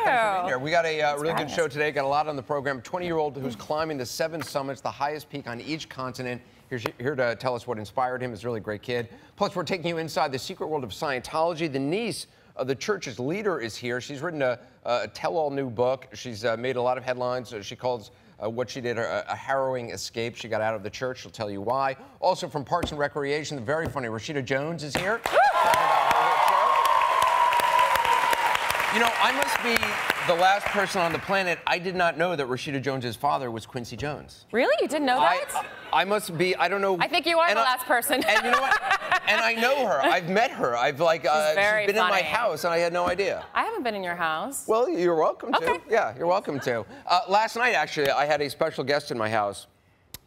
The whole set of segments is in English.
Thanks for being here. We got a really good show today. Got a lot on the program. 20-year-old who's climbing the 7 summits, the highest peak on each continent. Here to tell us what inspired him. Is a really great kid. Plus, we're taking you inside the secret world of Scientology. The niece of the church's leader is here. She's written a tell-all new book. She's made a lot of headlines. She calls what she did a harrowing escape. She got out of the church. She'll tell you why. Also from Parks and Recreation, the very funny Rashida Jones is here. You know, I must be the last person on the planet. I did not know that Rashida Jones's father was Quincy Jones. Really? You didn't know that? I must be, I don't know. I think you are the last person. And you know what? And I know her. I've met her. I've she's been in my house and I had no idea. I haven't been in your house. Well, you're welcome to. Okay. Yeah, you're welcome to. Last night, actually, I had a special guest in my house,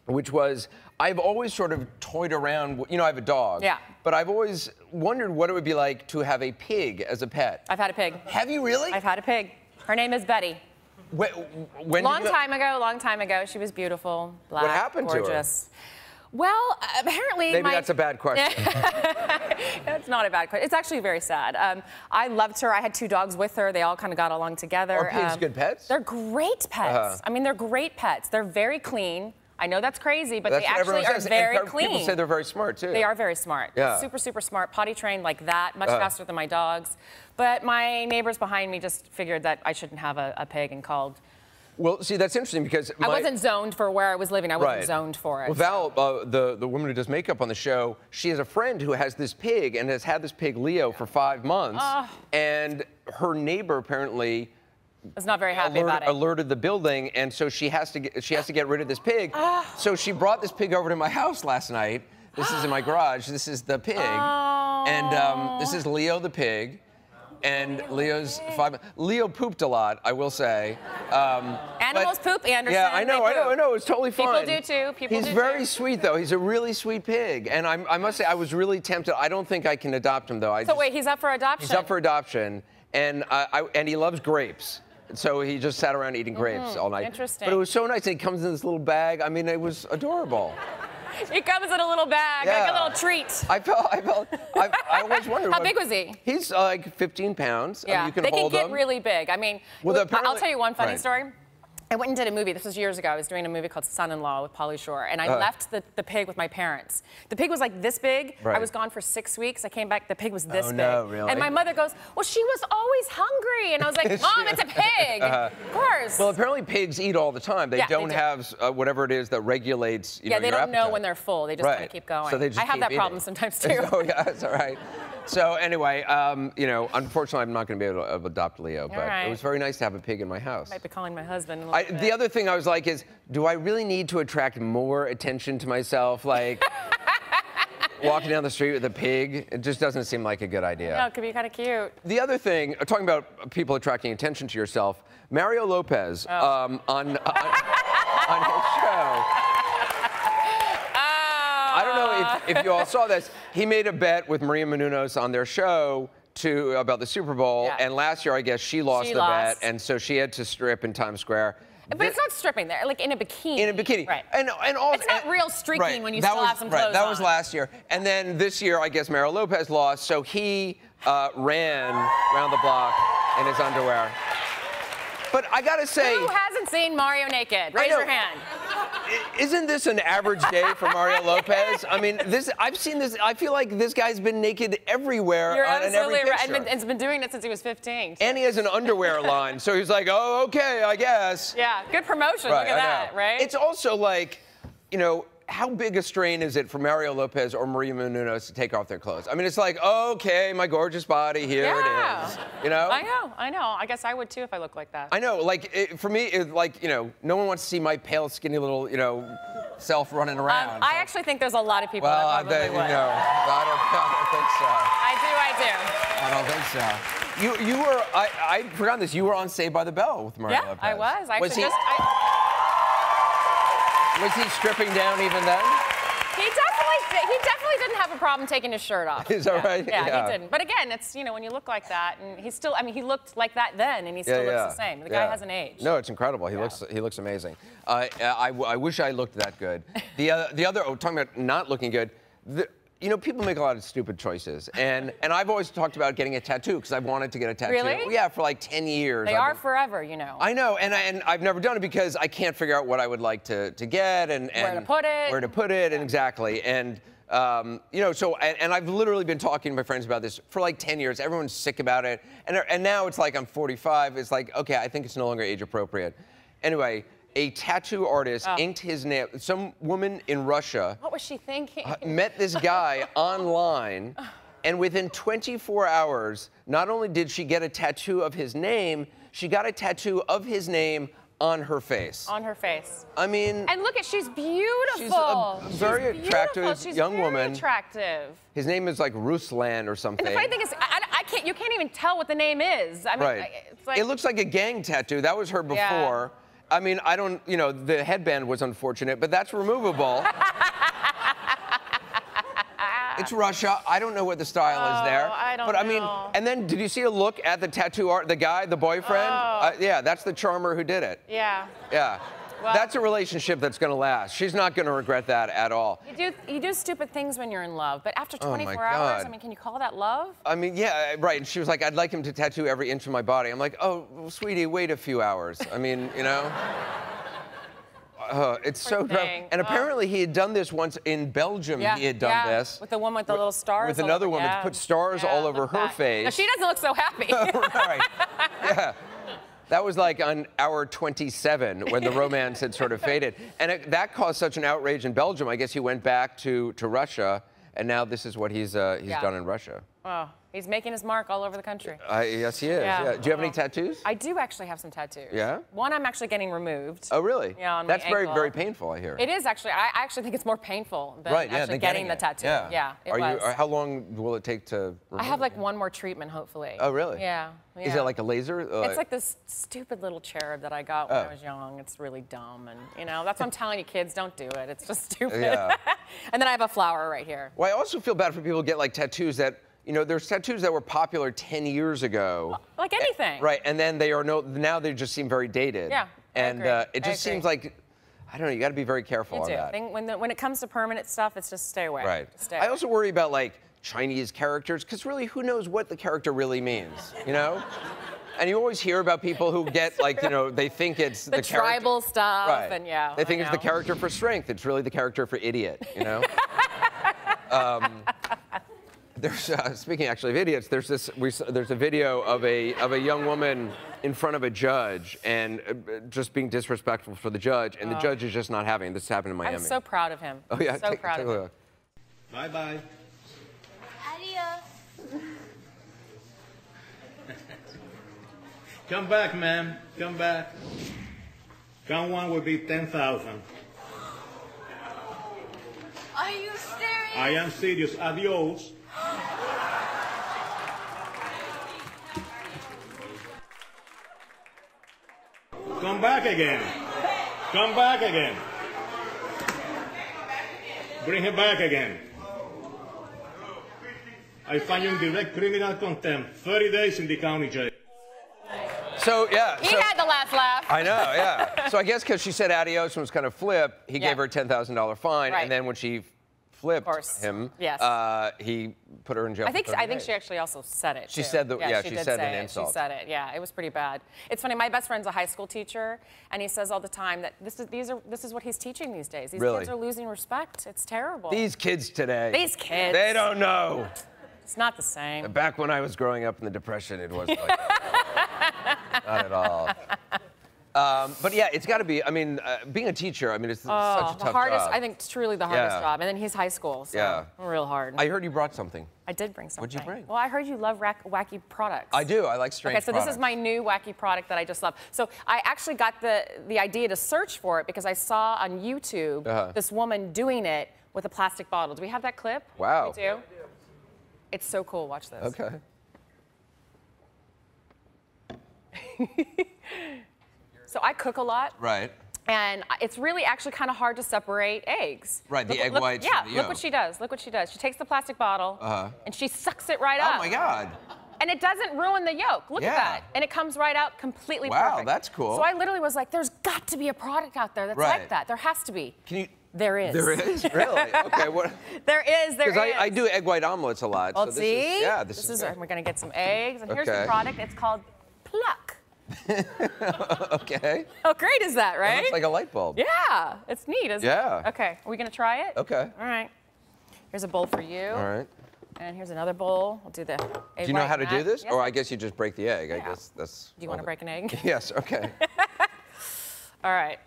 which was, I've always sort of toyed around, you know, I have a dog. Yeah. But I've always wondered what it would be like to have a pig as a pet. I've had a pig. Have you really? I've had a pig. Her name is Betty. When long time ago. She was beautiful, black, what happened gorgeous. To her? Well, apparently Maybe that's a bad question. It's not a bad question. It's actually very sad. I loved her. I had 2 dogs with her. They all kind of got along together. Are pigs good pets? They're great pets. I mean, they're great pets. They're very clean. I know that's crazy, but they actually are very clean. People say they're very smart, too. They are very smart. Yeah. Super, super smart. Potty trained like that, much faster than my dogs. But my neighbors behind me just figured that I shouldn't have a pig and called. Well, see, that's interesting because I wasn't zoned for where I was living. I wasn't zoned for it. Well, Val, the woman who does makeup on the show, she has a friend who has this pig and has had this pig, Leo, for 5 months. And her neighbor apparently was not very happy about it. Alerted the building, and so she has to get rid of this pig. So she brought this pig over to my house last night. This is in my garage. This is the pig, and this is Leo the pig. And Leo's 5 months. Leo pooped a lot, I will say. Animals poop, Anderson. Yeah, I know. It's totally fine. People do too. He's very sweet, though. He's a really sweet pig. And I must say, I was really tempted. I don't think I can adopt him, though. Wait, he's up for adoption? He's up for adoption. And he loves grapes. So he just sat around eating grapes all night. Interesting. But it was so nice. And he comes in this little bag. I mean, it was adorable. He comes in a little bag, like a little treat. I always wondered. How big was he? He's like 15 pounds. Yeah, you can they hold can get him. really big. I mean, well, I'll tell you one funny story. I went and did a movie. This was years ago. I was doing a movie called Son-in-Law with Pauly Shore, and I left the pig with my parents. The pig was like this big. I was gone for 6 weeks. I came back. The pig was this big. No, really? And my mother goes, "Well, she was always hungry." And I was like, "Mom, it's a pig." Of course. Well, apparently pigs eat all the time. They don't have whatever it is that regulates. You know, they your don't appetite. know when they're full. They just kind of keep going. So they just I have that problem sometimes too. Oh yeah, that's all right. So anyway, you know, unfortunately, I'm not going to be able to adopt Leo, but it was very nice to have a pig in my house. I might be calling my husband. The other thing I was like is, do I really need to attract more attention to myself? Like, walking down the street with a pig, it just doesn't seem like a good idea. No, it could be kind of cute. The other thing, talking about people attracting attention to yourself, Mario Lopez on his show. I don't know if you all saw this. He made a bet with Maria Menounos on their show about the Super Bowl, and last year, I guess, she lost the bet, and so she had to strip in Times Square. But it's not stripping there, like in a bikini. In a bikini. Right. And also, it's not real streaking when you still have some clothes on. That was last year. And then this year, I guess Mario Lopez lost, so he ran around the block in his underwear. But I gotta say... Who hasn't seen Mario naked? Raise your hand. Isn't this an average day for Mario Lopez? I mean, I've seen this. I feel like this guy's been naked everywhere. You're in every absolutely picture. right. And has been doing it since he was 15. And he has an underwear line, so he's like, oh, okay, I guess. Yeah, good promotion. Look at that, right? It's also like, you know, how big a strain is it for Mario Lopez or Maria Menounos to take off their clothes? I mean, it's like, okay, my gorgeous body, here it is. You know? I know. I guess I would too if I looked like that. I know. Like, for me, like, you know, no one wants to see my pale, skinny little, you know, self running around. I actually think there's a lot of people that probably would. You know, I don't think so. I don't think so. You were, I forgot this, you were on Saved by the Bell with Mario Lopez. I was. Was he stripping down even then? He definitely didn't have a problem taking his shirt off. Is that right? Yeah, he didn't. But again, it's, you know, when you look like that, and he's still, I mean, he looked like that then, and he still looks the same. The guy hasn't aged. No, it's incredible. He looks amazing. I wish I looked that good. The other, talking about not looking good, you know, people make a lot of stupid choices, and I've always talked about getting a tattoo because I've wanted to get a tattoo. Really? Yeah, for like 10 years. They are forever, you know. I know, and I've never done it because I can't figure out what I would like to get and where to put it. Where to put it, and exactly. And you know, so and I've literally been talking to my friends about this for like 10 years. Everyone's sick about it, and now it's like I'm 45. It's like, okay, I think it's no longer age appropriate. Anyway. A tattoo artist inked his name. Some woman in Russia. What was she thinking? Met this guy online, and within 24 hours, not only did she get a tattoo of his name, she got a tattoo of his name on her face. On her face. I mean. And look at, she's beautiful. She's a very attractive young woman. She's very attractive. His name is like Ruslan or something. And the funny thing is, you can't even tell what the name is. I mean, right. It's like, it looks like a gang tattoo. That was her before. Yeah. I mean, I don't, you know, the headband was unfortunate, but that's removable. It's Russia. I don't know what the style is there. I don't know. But I mean, and then did you see a look at the tattoo art, the guy, the boyfriend? Yeah, that's the charmer who did it. Yeah. Yeah. Well, that's a relationship that's going to last. She's not going to regret that at all. You do stupid things when you're in love, but after 24 hours, I mean, can you call that love? I mean, yeah, right. And she was like, I'd like him to tattoo every inch of my body. I'm like, oh, well, sweetie, wait a few hours. I mean, you know? It's so gross. And apparently he had done this once in Belgium. He had done this. With the one with the little stars. With another woman, put stars all over her face. Now, she doesn't look so happy. Right. Yeah. That was like on hour 27 when the romance had sort of faded. And that caused such an outrage in Belgium. I guess he went back to Russia, and now this is what he's done in Russia. Oh, he's making his mark all over the country. Yes, he is. Yeah. Do you have any tattoos? I do actually have some tattoos. Yeah? One I'm actually getting removed. Oh, really? Yeah, on That's my very, ankle. very painful, I hear. It is actually. I actually think it's more painful than actually getting the tattoo. Yeah, it was. How long will it take to remove I have like one more treatment, hopefully. Oh, really? Yeah. Is it like a laser? It's like this stupid little cherub that I got when I was young. It's really dumb, and you know, that's what I'm telling you, kids, don't do it. It's just stupid. Yeah. And then I have a flower right here. Well, I also feel bad for people who get like tattoos that, you know, there's tattoos that were popular 10 years ago. Like anything. Right, and then now they just seem very dated. Yeah, and it just seems like, I don't know, you got to be very careful on that. When it comes to permanent stuff, it's just stay away. Right. Just stay away. I also worry about like Chinese characters, because really, who knows what the character really means, you know? And you always hear about people who get like, you know, they think it's the tribal stuff, right. And yeah. They think it's the character for strength. It's really the character for idiot, you know? There's speaking actually of idiots. There's a video of a young woman in front of a judge and just being disrespectful for the judge, and the judge is just not having it. This happened in Miami. I'm so proud of him. Oh yeah, so proud of him. Look. Bye bye. Adios. Come back, ma'am. Come back. Count one will be 10,000. Are you serious? I am serious. Adios. Come back again. Come back again. Bring her back again. I find you in direct criminal contempt. 30 days in the county jail. So, yeah. He had the last laugh. I know, yeah. So I guess because she said adios and was kind of flip, he gave her a $10,000 fine, and then when she flipped him, he put her in jail. I think she actually also said it. She too. said she said an insult. She said it. Yeah, it was pretty bad. It's funny. My best friend's a high school teacher, and he says all the time that this is what he's teaching these days. These kids are losing respect. It's terrible. These kids today. These kids. They don't know. It's not the same. Back when I was growing up in the Depression, it wasn't like that. Not at all. But yeah, it's got to be. I mean, being a teacher, I mean, it's such a tough job. I think it's truly the hardest job. And then he's high school, so real hard. I heard you brought something. I did bring something. What'd you bring? Well, I heard you love wacky products. I do. I like strange products. Okay, so this is my new wacky product that I just love. So I actually got the idea to search for it because I saw on YouTube this woman doing it with a plastic bottle. Do we have that clip? Wow. We do? It's so cool. Watch this. Okay. So I cook a lot. Right. And it's really actually kind of hard to separate eggs. Right, the egg whites. Yeah, from the look yolk. what she does. Look what she does. She takes the plastic bottle and she sucks it right up. Oh my God. And it doesn't ruin the yolk. Look at that. And it comes right out completely perfect. Wow, that's cool. So I literally was like, there's got to be a product out there that's like that. There has to be. Can you There is. There is? Really? Okay. What? There is. Because I do egg white omelets a lot. Well, so see? This is we're going to get some eggs. And here's the product. It's called Pluck. Okay. How great is that, right? It looks like a light bulb. Yeah. It's neat, isn't it? Yeah. Okay. Are we going to try it? Okay. All right. Here's a bowl for you. All right. And here's another bowl. We'll do the egg Do you know how to do this? Yes. Or I guess you just break the egg. Yeah. I guess that's... Do you want to break an egg? Yes, okay. All right.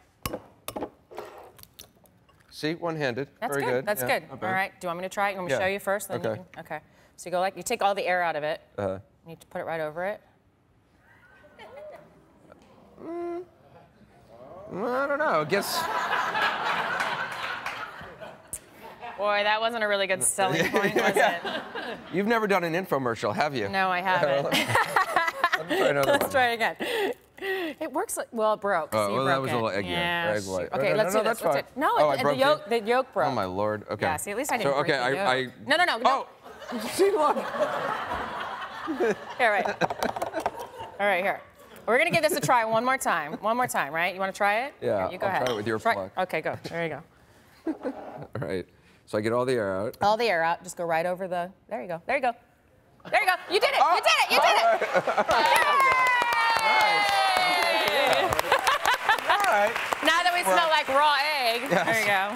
See, one-handed. That's Very good. That's good. All right. Do you want me to try it? You want me to show you first? Then Okay. Okay. So you go you take all the air out of it. Uh-huh. You need to put it right over it. I don't know. I guess... Boy, that wasn't a really good selling point, was it? You've never done an infomercial, have you? No, I haven't. Let me try another Let's one. try again. It works like, well, it broke. Oh, so well, you that broke was it. a little egg white. Okay, No, let's no, do this. that's fine. No, Oh, I broke the yolk broke. Oh, my Lord. Okay. Yeah, see, at least I didn't So, break okay, the yolk. I... No. Oh! See, look. Here, right. All right, here. We're going to give this a try one more time. One more time, right? You want to try it? Yeah, Here, you go I'll ahead. try it with your pluck. Okay, go. There you go. All right. So I get all the air out. All the air out. Just go right over the... There you go. There you go. There you go. You did it. You did it. You did it. All right. Now that we smell like raw egg. Yes. There you go.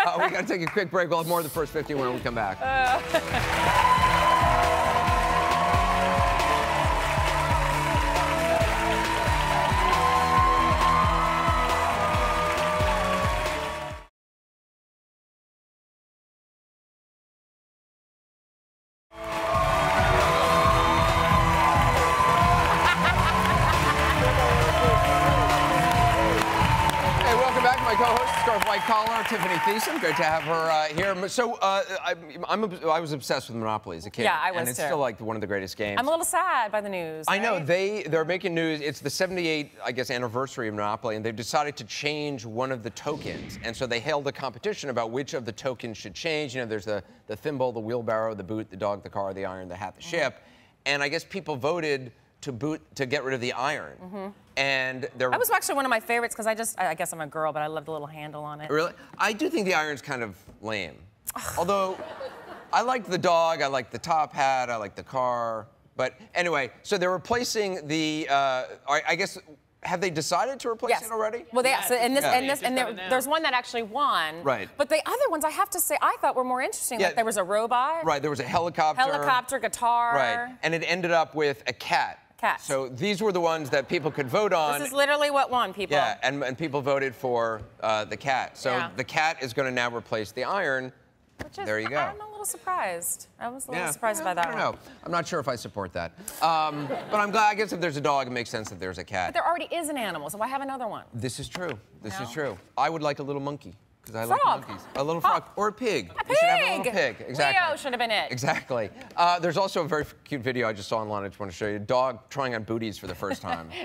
All right. We got to take a quick break. We'll have more of the first 50 when we come back. My co-host, Scarf White Collar, Tiffani Thiessen. Great to have her here. So I was obsessed with Monopoly as a kid. Yeah, I was and it's too. still like one of the greatest games. I'm a little sad by the news. I know right? they're making news. It's the 78, I guess, anniversary of Monopoly, and they've decided to change one of the tokens. And so they held a competition about which of the tokens should change. You know, there's the thimble, the wheelbarrow, the boot, the dog, the car, the iron, the hat, the ship. And I guess people voted to get rid of the iron. And that was actually one of my favorites because I guess I'm a girl, but I love the little handle on it. Really? I do think the iron's kind of lame. Although, I liked the dog, I liked the top hat, I liked the car. But anyway, so they're replacing the, I guess, have they decided to replace it already? Well, there's one that actually won. Right. But the other ones, I have to say, I thought were more interesting. Yeah. Like there was a robot. Right, there was a helicopter. Helicopter, guitar. Right, and it ended up with a cat. So these were the ones that people could vote on. This is literally what won, people. Yeah, and people voted for the cat. So the cat is going to now replace the iron. There you go. I'm a little surprised. I was a little surprised by that one. I don't know. I'm not sure if I support that. But I'm glad, I guess if there's a dog, it makes sense that there's a cat. But there already is an animal, so why have another one? This is true. This is true. I would like a little monkey. Because I frog. like monkeys. A little frog. Or a pig. A pig! We should have a little pig. Exactly. Leo should have been it. Exactly. There's also a very cute video I just saw online I just want to show you. A dog trying on booties for the first time. I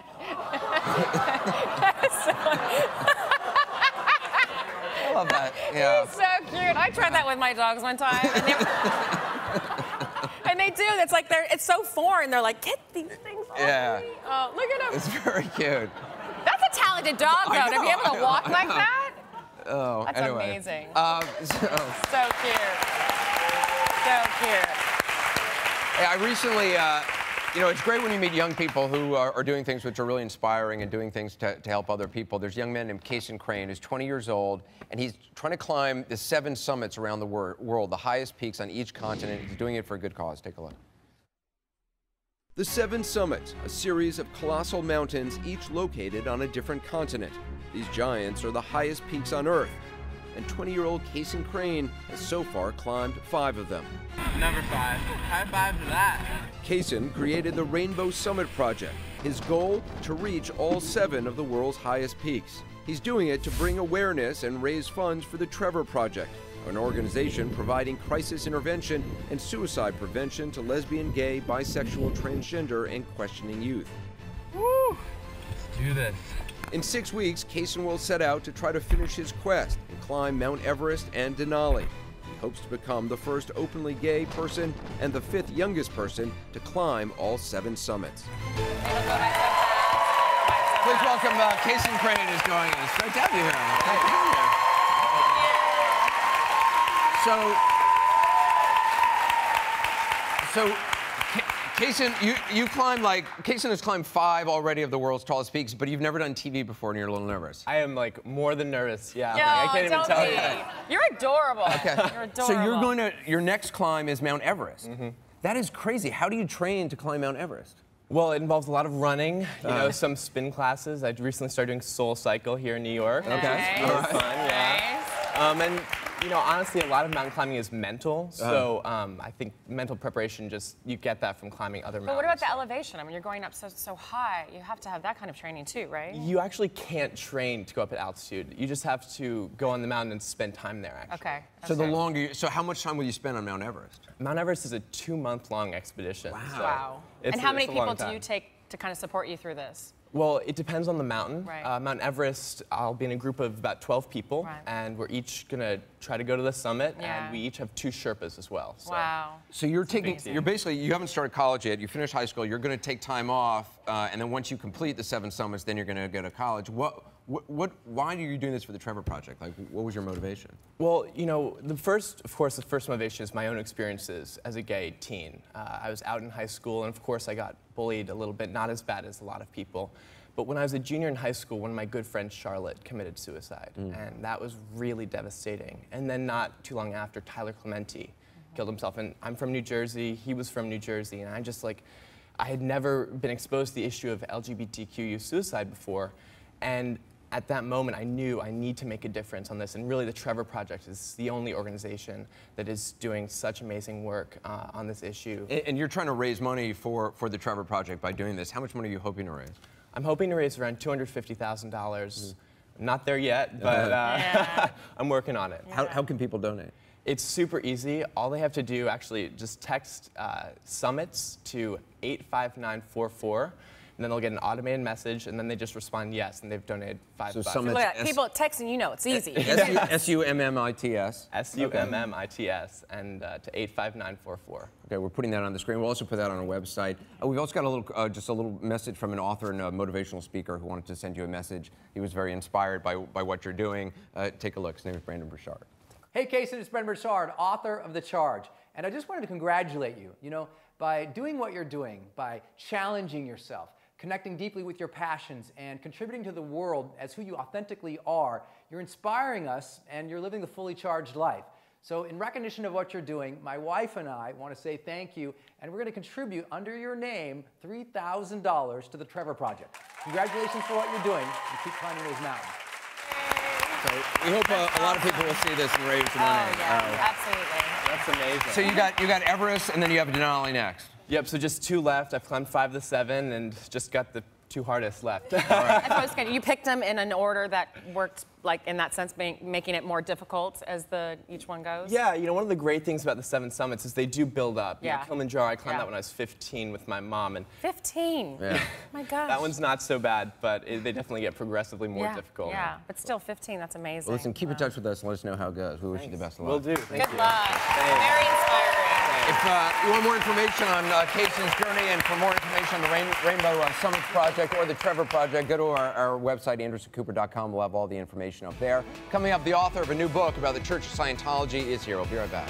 love that. Yeah. He's so cute. I tried that with my dogs one time. And they do. It's like it's so foreign. They're like, get these things off me. Oh, look at him. It's very cute. That's a talented dog, though, to be able to walk like that. Oh, that's anyway. amazing. So cute. So cute. Hey, I recently, you know, it's great when you meet young people who are doing things which are really inspiring and doing things to help other people. There's a young man named Kason Crane who's 20 years old, and he's trying to climb the 7 summits around the world, the highest peaks on each continent. He's doing it for a good cause. Take a look. The 7 Summits, a series of colossal mountains, each located on a different continent. These giants are the highest peaks on Earth, and 20-year-old Kason Crane has so far climbed 5 of them. Number 5. High five to that. Kason created the Rainbow Summit Project. His goal, to reach all 7 of the world's highest peaks. He's doing it to bring awareness and raise funds for the Trevor Project, an organization providing crisis intervention and suicide prevention to lesbian, gay, bisexual, transgender, and questioning youth. Woo! Let's do this. In 6 weeks, Kason will set out to try to finish his quest and climb Mount Everest and Denali. He hopes to become the first openly gay person and the 5th youngest person to climb all 7 summits. Please welcome Kason Crane is joining us. Great to have you here. Thank you. So, Thiessen, Thiessen has climbed 5 already of the world's tallest peaks, but you've never done TV before, and you're a little nervous. I am like more than nervous. Yeah, No, I can't even tell you. You're adorable. Okay. You're adorable. So your next climb is Mount Everest. That is crazy. How do you train to climb Mount Everest? Well, it involves a lot of running, you know, some spin classes. I recently started doing Soul Cycle here in New York. Nice. Okay. All right. Fun, yeah. And, you know, honestly, a lot of mountain climbing is mental. So I think mental preparation, you get that from climbing other mountains. But what about the elevation? I mean, you're going up so high. You have to have that kind of training too, right? You actually can't train to go up at altitude. You just have to go on the mountain and spend time there, actually. Okay. So how much time will you spend on Mount Everest? Mount Everest is a 2-month-long expedition. Wow. So Wow. And how many people do you take to kind of support you through this? Well, it depends on the mountain. Right. Mount Everest, I'll be in a group of about 12 people, Right. and we're each gonna try to go to the summit, Yeah. and we each have 2 Sherpas as well. So. Wow. So you haven't started college yet, you finished high school, you're gonna take time off, and then once you complete the 7 summits, then you're gonna go to college. Why are you doing this for the Trevor Project? Like, what was your motivation? Well, you know, the first motivation is my own experiences as a gay teen. I was out in high school, and of course I got bullied a little bit, not as bad as a lot of people. But when I was a junior in high school, one of my good friends, Charlotte, committed suicide, and that was really devastating. And then not too long after, Tyler Clementi killed himself. And I'm from New Jersey, he was from New Jersey, and I had never been exposed to the issue of LGBTQ youth suicide before. And at that moment, I knew I need to make a difference on this, and really the Trevor Project is the only organization that is doing such amazing work on this issue. And you're trying to raise money for the Trevor Project by doing this. How much money are you hoping to raise? I'm hoping to raise around $250,000. Not there yet, but I'm working on it. How can people donate? It's super easy. All they have to do, actually, just text summits to 85944. And then they'll get an automated message, and then they just respond yes, and they've donated $5. So summits, Look at that. People texting, you know, it's easy. SUMMITS. SUMMITS, and to 85944. Okay, we're putting that on the screen. We'll also put that on our website. We've also got just a little message from an author and a motivational speaker who wanted to send you a message. He was very inspired by what you're doing. Take a look. His name is Brandon Burchard. Hey, Thiessen, it's Brandon Burchard, author of The Charge. And I just wanted to congratulate you, by doing what you're doing, by challenging yourself, connecting deeply with your passions, and contributing to the world as who you authentically are. You're inspiring us, and you're living the fully charged life. So in recognition of what you're doing, my wife and I want to say thank you, and we're going to contribute under your name $3,000 to the Trevor Project. Congratulations for what you're doing, and keep climbing those mountains. So we hope a lot of people will see this and raise some money. Yeah, absolutely. That's amazing. So you got Everest, and then you have Denali next. Yep, so just 2 left. I've climbed 5 of the 7 and just got the 2 hardest left. All right. You picked them in an order that worked, like in that sense, making it more difficult as each one goes? Yeah, one of the great things about the 7 summits is they do build up. Yeah. Kilimanjaro, I climbed that when I was 15 with my mom. And 15? Yeah. My gosh. that one's not so bad, but they definitely get progressively more difficult. Yeah, but still 15, that's amazing. Well, listen, keep in touch with us and let us know how it goes. We wish you the best of luck. Will do. Thank you. Good luck. Very inspiring. If you want more information on Thiessen's journey and for more information on the Rainbow Summits Project or the Trevor Project, go to our website, andersoncooper.com. We'll have all the information up there. Coming up, the author of a new book about the Church of Scientology is here. We'll be right back.